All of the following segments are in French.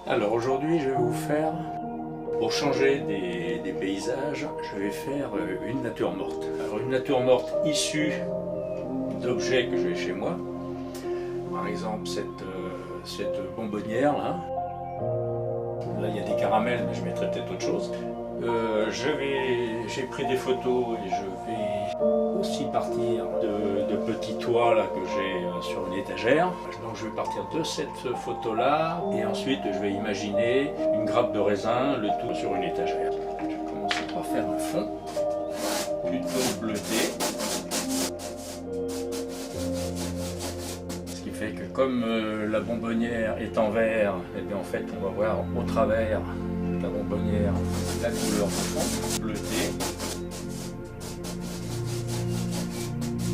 Alors aujourd'hui, je vais vous faire, pour changer des paysages, je vais faire une nature morte. Alors une nature morte issue d'objets que j'ai chez moi. Par exemple cette bonbonnière là. Là il y a des caramels, mais je mettrai peut-être autre chose. J'ai pris des photos et je vais aussi partir de petits toits là, que j'ai sur une étagère. Donc je vais partir de cette photo là et ensuite je vais imaginer une grappe de raisin, le tout sur une étagère. Je vais commencer par faire un fond plutôt bleuté. Ce qui fait que comme la bonbonnière est en verre, et bien en fait on va voir au travers la bonbonnière la couleur du fond bleuté.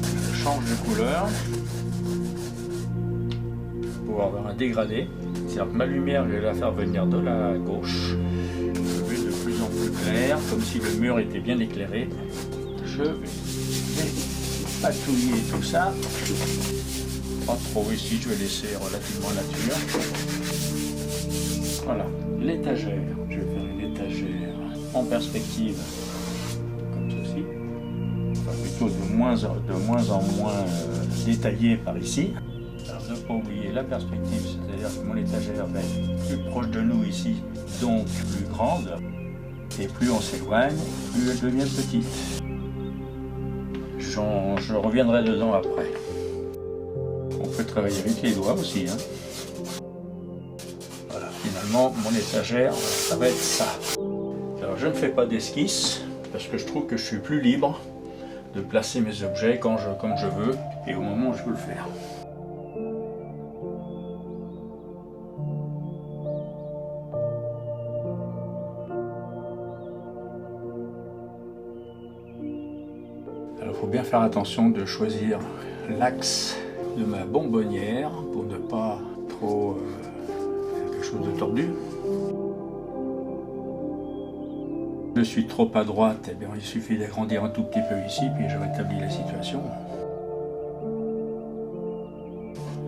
Je change de couleur pour avoir un dégradé. C'est-à-dire que ma lumière, je vais la faire venir de la gauche. Je vais de plus en plus clair, comme si le mur était bien éclairé. Je vais patouiller tout ça. Pas trop ici, je vais laisser relativement nature. Voilà, l'étagère. Je vais faire une étagère en perspective, comme ceci. Enfin, plutôt de moins en moins détaillée par ici. Alors, ne pas oublier la perspective, c'est-à-dire que mon étagère va être plus proche de nous ici, donc plus grande. Et plus on s'éloigne, plus elle devient petite. Je reviendrai dedans après. On peut travailler avec les doigts aussi. Hein. Voilà, finalement, mon étagère, ça va être ça. Alors, je ne fais pas d'esquisse, parce que je trouve que je suis plus libre de placer mes objets comme je veux, et au moment où je veux le faire. Alors, il faut bien faire attention de choisir l'axe de ma bonbonnière pour ne pas trop faire quelque chose de tordu. Je suis trop à droite, eh bien, il suffit d'agrandir un tout petit peu ici, puis je rétablis la situation.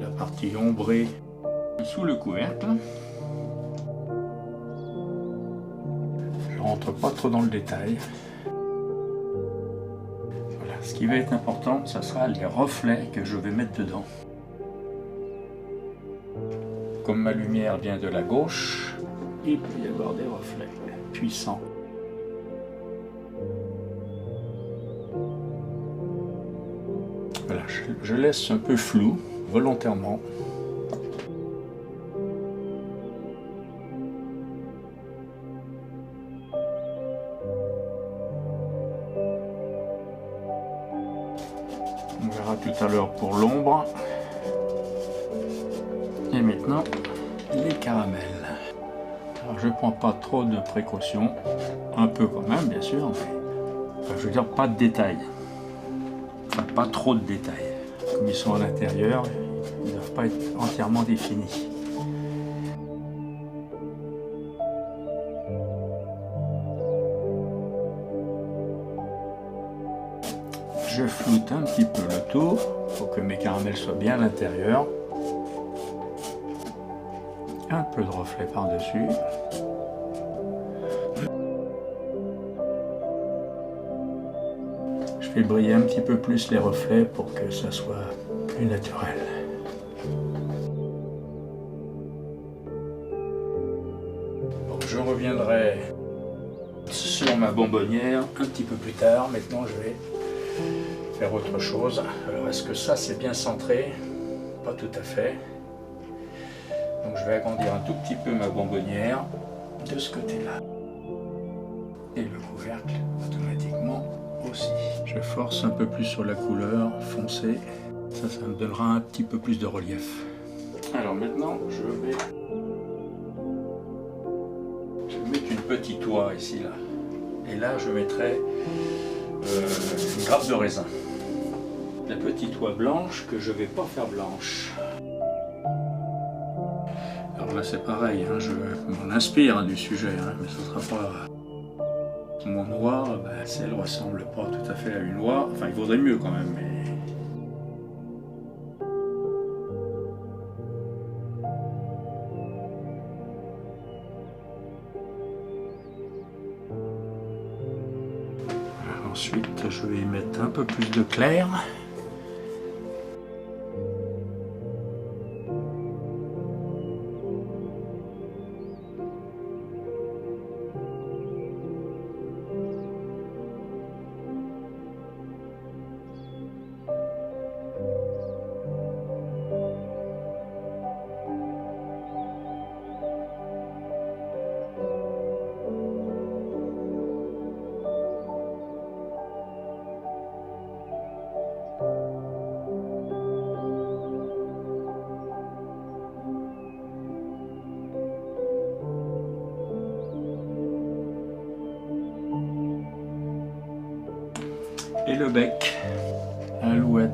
La partie ombrée sous le couvercle. Je rentre pas trop dans le détail. Voilà, ce qui va être important, ça sera les reflets que je vais mettre dedans. Comme ma lumière vient de la gauche, il peut y avoir des reflets puissants. Voilà, je laisse un peu flou, volontairement. On verra tout à l'heure pour l'ombre. Et maintenant, les caramels. Alors, je ne prends pas trop de précautions, un peu quand même, bien sûr, mais enfin, je veux dire, pas de détails. Enfin, pas trop de détails. Comme ils sont à l'intérieur, ils ne doivent pas être entièrement définis. Je floute un petit peu le tour pour que mes caramels soient bien à l'intérieur. Un peu de reflet par-dessus. Je fais briller un petit peu plus les reflets pour que ça soit plus naturel. Donc je reviendrai sur ma bonbonnière un petit peu plus tard. Maintenant je vais faire autre chose. Alors est-ce que ça c'est bien centré? Pas tout à fait. Donc je vais agrandir un tout petit peu ma bonbonnière de ce côté-là. Et le couvercle automatiquement aussi. Je force un peu plus sur la couleur foncée. Ça me donnera un petit peu plus de relief. Alors maintenant je vais mettre une petite oie ici là. Et là je mettrai une grappe de raisin. La petite oie blanche que je ne vais pas faire blanche. Alors là c'est pareil, hein, je m'en inspire du sujet, hein, mais ce ne sera pas... Mon oie, elle ne ressemble pas tout à fait à une oie, enfin il vaudrait mieux quand même, mais... Ensuite, je vais y mettre un peu plus de clair. Et le bec, alouette.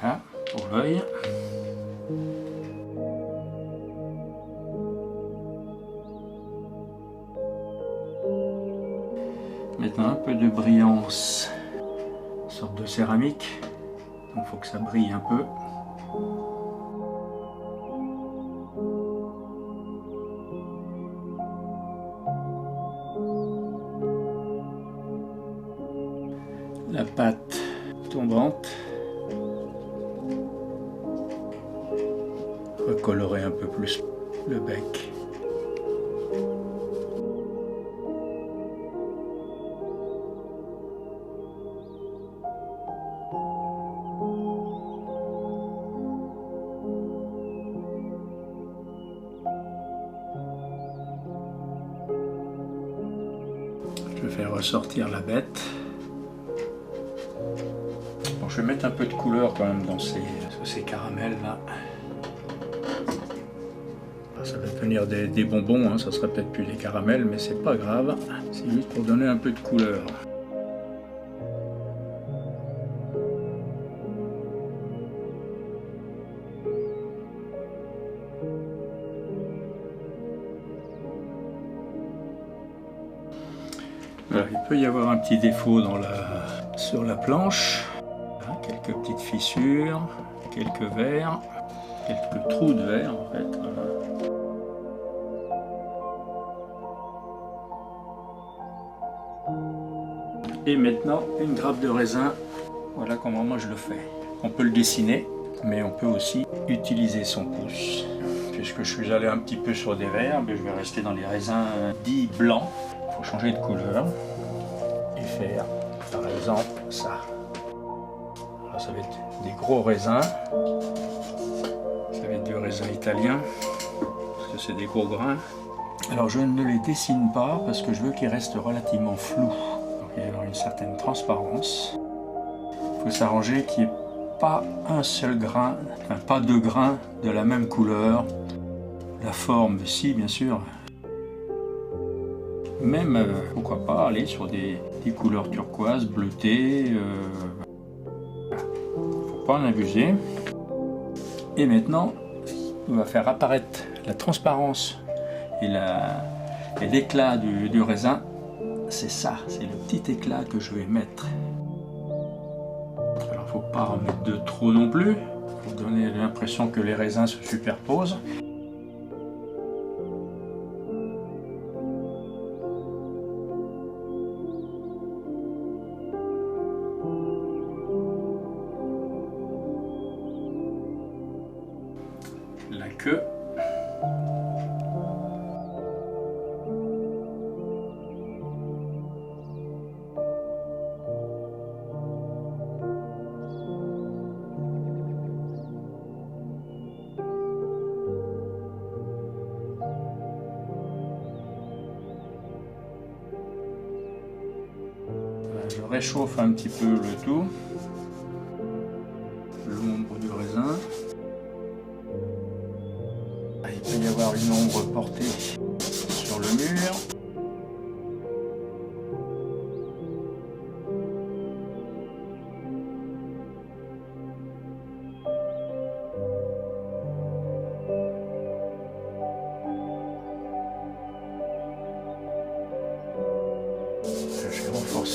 Voilà, pour l'œil. Maintenant un peu de brillance, une sorte de céramique, donc il faut que ça brille un peu. La pâte tombante. Recolorer un peu plus le bec. Je vais faire ressortir la bête. Bon, je vais mettre un peu de couleur quand même dans ces caramels là. Ça va devenir des bonbons, hein. Ça sera peut-être plus des caramels, mais c'est pas grave. C'est juste pour donner un peu de couleur. Voilà, il peut y avoir un petit défaut sur la planche. Là, quelques petites fissures, quelques verres, quelques trous de verre en fait. Voilà. Et maintenant une grappe de raisin. Voilà comment moi je le fais. On peut le dessiner, mais on peut aussi utiliser son pouce. Puisque je suis allé un petit peu sur des verres, mais je vais rester dans les raisins dits blancs. Il faut changer de couleur et faire par exemple ça. Alors, ça va être des gros raisins. Ça va être du raisin italien, parce que c'est des gros grains. Alors je ne les dessine pas parce que je veux qu'ils restent relativement flous. Donc il va y avoir une certaine transparence. Il faut s'arranger qu'il n'y ait pas un seul grain, enfin pas deux grains de la même couleur. La forme, si bien sûr. Même, pourquoi pas, aller sur des couleurs turquoises, bleutées. Faut pas en abuser. Et maintenant, on va faire apparaître la transparence et l'éclat du raisin. C'est ça, c'est le petit éclat que je vais mettre. Alors, faut pas en mettre de trop non plus, pour donner l'impression que les raisins se superposent. La queue. Je réchauffe un petit peu le tout, l'ombre du raisin. Il peut y avoir une ombre portée sur le mur.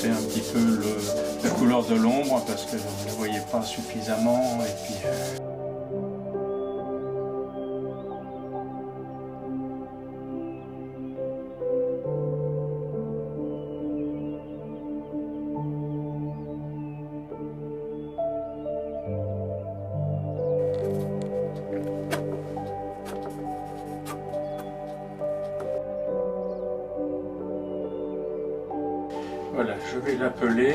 baisser un petit peu la couleur de l'ombre parce que vous ne le voyez pas suffisamment. Et puis, voilà, je vais l'appeler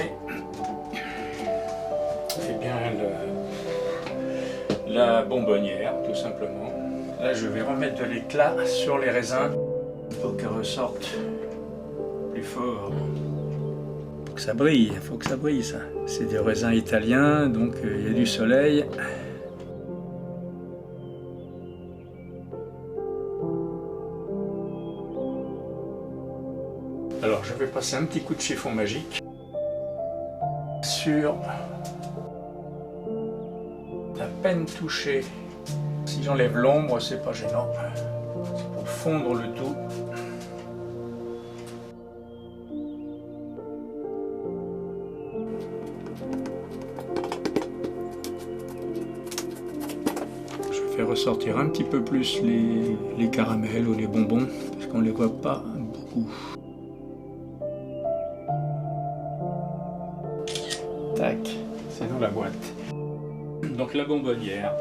la bonbonnière, tout simplement. Là, je vais remettre de l'éclat sur les raisins pour qu'elles ressortent plus fort. Faut que ça brille, faut que ça brille, ça. C'est des raisins italiens, donc il y a du soleil. Alors, je vais passer un petit coup de chiffon magique sur la peine touchée. Si j'enlève l'ombre, c'est pas gênant. C'est pour fondre le tout. Je fais ressortir un petit peu plus les caramels ou les bonbons, parce qu'on ne les voit pas beaucoup. Tac, c'est dans la boîte. Donc la bonbonnière.